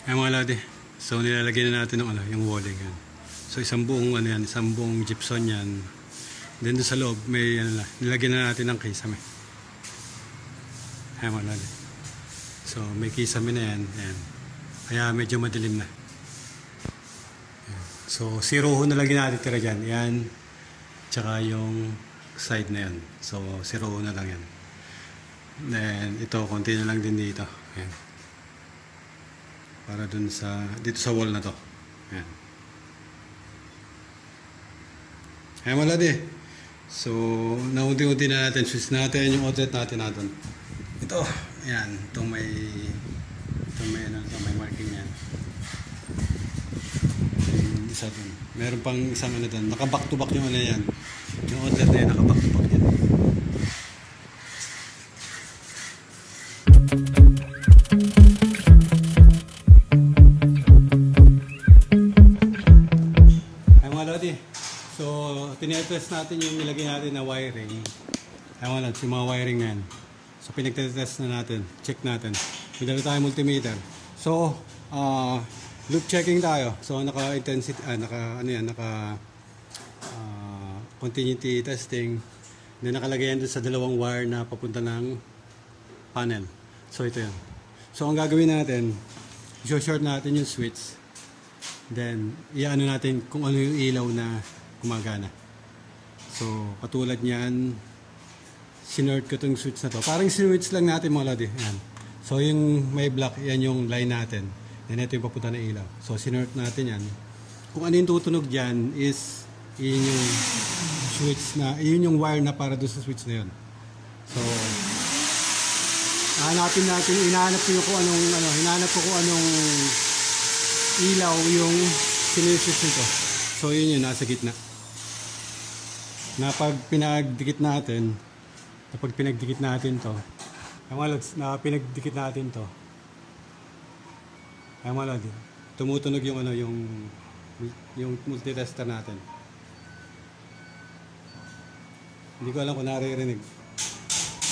Ay mga lodi, so nilalagyan na natin yung walling yan. So isang buong isang buong gypsum yan. Then doon sa loob may nilagyan na natin ng kisame. Ay mga lodi. So may kisame na yan. Ayan. Kaya medyo madilim na. Ayan. So siruho na lagyan natin tira dyan. Yan. Tsaka yung side na yan. So siruho na lang yan. Then ito konti na lang din dito. Ayan. Para dun dito sa wall na to. Ayan. Ayan mga lodi. So, naunti-unti na natin. Switch natin yung outlet natin natin. Ito. Ayan. Itong may marking yan. Isa dun. Meron pang isang dun. Naka-back to back yung yan. Yung outlet na yan, naka-back to back yan. So, tinetest natin yung nilagay natin na wiring. Ewan lang, yung mga wiring na yan. So, pinagtetest na natin. Check natin. May dala tayo multimeter. So, loop checking tayo. So, naka-intensity, continuity testing. Then, nakalagay yan doon sa dalawang wire na papunta ng panel. So, ito yan. So, ang gagawin natin, i-short natin yung switch. Then, i-ano natin kung ano yung ilaw na gumagana. So, katulad niyan, sinort ko itong switch na to. Parang sinwitch lang natin mga lodi. Yan. So, yung may black, yan yung line natin. Yan, ito yung papunta na ilaw. So, sinort natin yan. Kung ano yung tutunog dyan is, yun yung switch na, yun yung wire na para doon sa switch na yun. So, hanapin natin, hinahanap ko kung anong ilaw yung siniswitch nito. So, yun nasa gitna. Na pag pinagdikit natin to, tumutunog yung multitester natin. Hindi ko alam kung naririnig.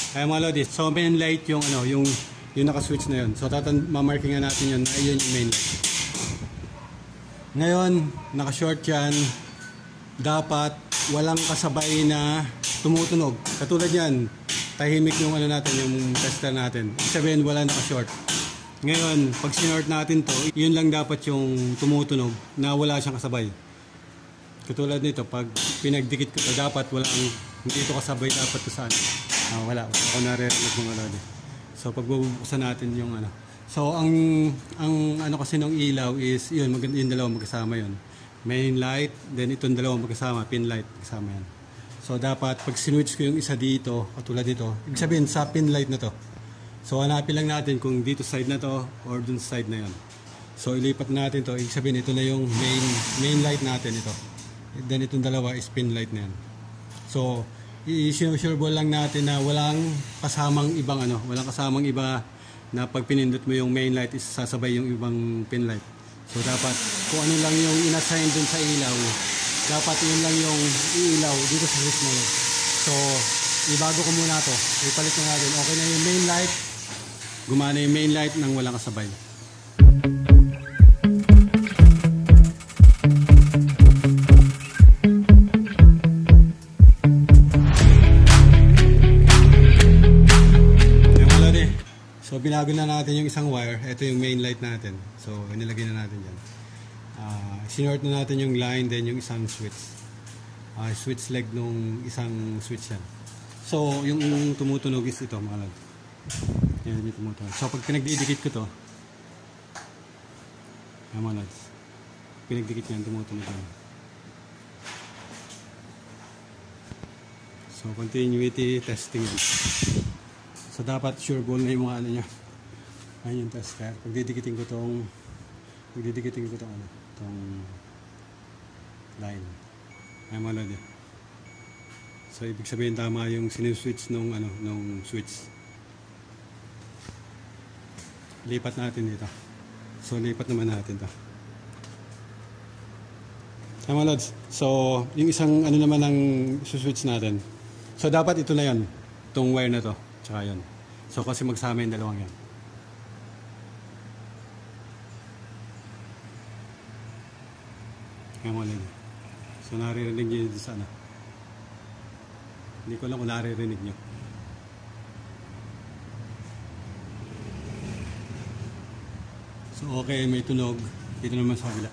Kaya mga lodi, so main light yung naka-switch na yun. So mamarkingan natin yun, ayun yung main light. Ngayon, naka-short yan. Dapat walang kasabay na tumutunog. Katulad yan, tahimik yung yung tester natin. Sabihin wala naka-short. Ngayon, pag sinort natin to, yun lang dapat yung tumutunog na wala siyang kasabay. Katulad nito, pag pinagdikit ko to, dapat hindi ito kasabay dapat to saan. Wala. Ako naririnig mga lodi. So, pag bubuksan natin yung So, ang kasi ng ilaw is, yung dalawang magkasama yun. Main light, then itong dalawang magkasama, pin light, kasama yan. So, dapat pag sinwitch ko yung isa dito, katulad dito, ibig sabihin sa pin light na to. So, hanapin lang natin kung dito side na to or dun side na yan. So, ilipat natin to. Ibig sabihin, ito na yung main light natin ito. Then, itong dalawa is pin light na yan. So, i-sureball lang natin na walang kasamang ibang walang kasamang iba na pag pinindot mo yung main light is sasabay yung ibang pin light. So dapat kung ano lang yung inassign dun sa ilaw, dapat yun lang yung ilaw dito sa switch na yun. So ibago ko muna to, ipalit na natin. Okay na yung main light, gumana yung main light nang walang kasabay. So, binago na natin yung isang wire. Ito yung main light natin. So, inilagay na natin dyan. Sinort na natin yung line, then yung isang switch. Switch leg nung isang switch yan. So, yung tumutunog is ito, mga lod. Yan yung tumutunog. So, pag pinagdidikit ko to, mga lods, pinagdikit yan, tumutunog yan. So, continuity testing yan. So, dapat sure ball na yung mga niya. Ayun yung test. Kaya pagdidikitin ko tong line. Ay mga lodi. So, ibig sabihin tama yung sinuswitch nung switch. Lipat natin dito. So, lipat naman natin to. Ay mga lods. So, yung isang naman ang switch natin. So, dapat ito na yan. Itong wire na to. Tsaka yun. So kasi magsama yung dalawang yan. Ayan mga lodi. So naririnig nyo dito sa ano. Hindi ko lang kung naririnig nyo. So okay, may tunog. Dito naman sa kabila.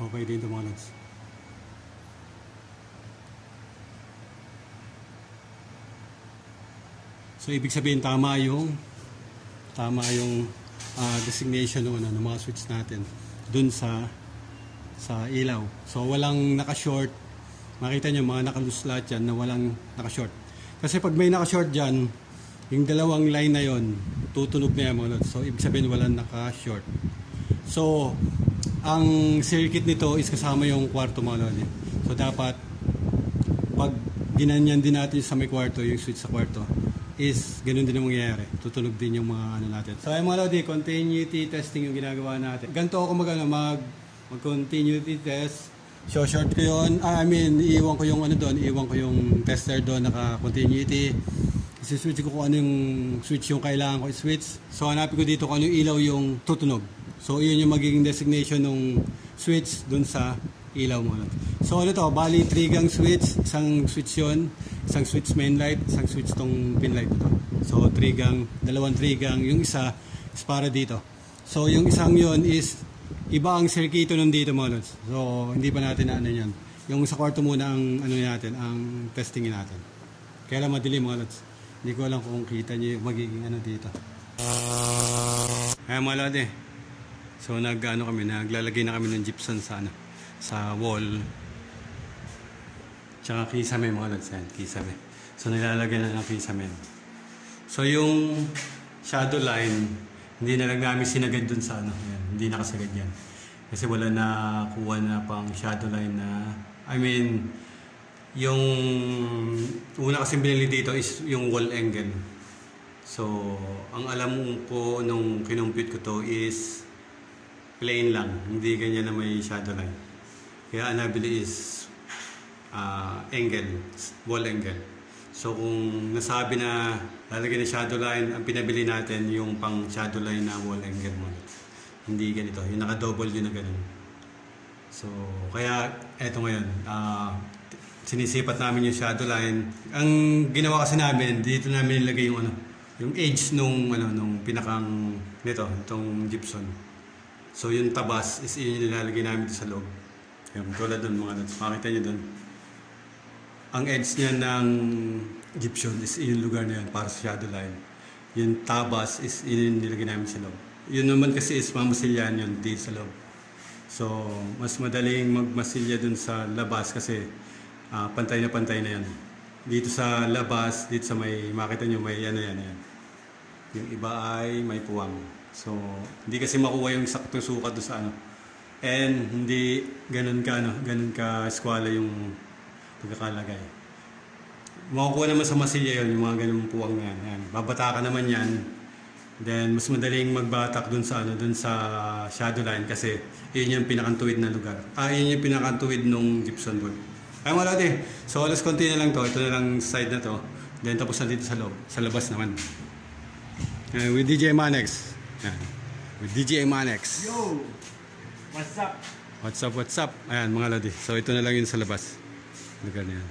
Okay dito mga lods. So ibig sabihin tama yung designation ng mga switch natin dun sa ilaw. So walang naka-short. Makita nyo mga naka-loose lahat yan na walang naka-short. Kasi pag may naka-short dyan, yung dalawang line na yon tutunog na yan mga lods. So ibig sabihin walang naka-short. So ang circuit nito is kasama yung kwarto mga lods. So dapat pag ginanyan din natin sa may kwarto, yung switch sa kwarto, is ganun din ang mangyayari. Tutunog din yung mga ano natin. So ay mga lodi, continuity testing yung ginagawa natin. Ganito ako mag-continuity test. So short ko yun. Iiwan ko yung ano doon. Iiwan ko yung tester doon naka-continuity. Switch ko kung ano yung switch yung kailangan ko i-switch. So hanapin ko dito kung ano yung ilaw yung tutunog. So yun yung magiging designation ng switch doon sa ilaw mo. So ano to, bali 3 gang switch, isang switch yun, isang switch main light, isang switch tong pin light ito. So 3 gang, dalawang 3 gang, yung isa is para dito. So yung isang yun is iba ang circuito nun dito mga lods. So hindi pa natin na ano yan. Yung sa kwarto muna ang ano natin, ang testingin natin. Kaya lang madilim mga lods. Hindi ko alam kung kita nyo yung magiging ano dito. Ayan mga lods eh. So naglalagay na kami ng gypsum sa wall. Tsaka kisame mga lods yan, kisame. So nilalagay na ng kisame. So yung shadow line, hindi na lang namin sinagad dun sa ano, yan. Hindi nakasagad yan. Kasi wala na kuha na pang shadow line na, yung una kasing binili dito is yung wall angle. So ang alam ko nung kinumpute ko to is plain lang, hindi ganyan na may shadow line. Kaya ang nabili is angle, wall angle. So kung nasabi na lalagyan ng shadow line, ang pinabili natin yung pang shadow line na wall angle mo. Hindi ganito, yung naka-double yun na ganun. So kaya eto ngayon, sinisipat namin yung shadow line. Ang ginawa kasi namin, dito namin nilagay yung yung edge nung pinakang nito, itong gypsum. So yung tabas is yun yung nilalagay namin dito sa loob. Yung tulad doon mga lods, makita nyo doon. Ang edge niya ng gypsum is yung lugar na yun para sa shadow line. Yung tabas is yun yung nilagay namin sa loob. Yun naman kasi is mamasilyan yun dito sa loob. So mas madaling magmasilya dun sa labas kasi pantay na yan. Dito sa labas, dito sa may, makita nyo may yan. Yung iba ay may puwang. So hindi kasi makuha yung saktong sukat doon sa and hindi ganun ka eskwala yung pagkakalagay. Makukuha naman sa masilya yun, yung mga ganung puwang na yan. Babatakan naman yan. Then mas madaling magbatak dun sa shadow line kasi yun yung pinakantuwid na lugar. Yun yung pinakantuwid nung gypsum board. Ay mga lodi, so alas konti na lang to. Ito na lang side na to. Then tapos na dito sa loob, sa labas naman. With DJ Manex. With DJ Manex. Yo! What's up? What's up? Ayan mga lodi. So ito na lang yun sa labas. Lugar na yan.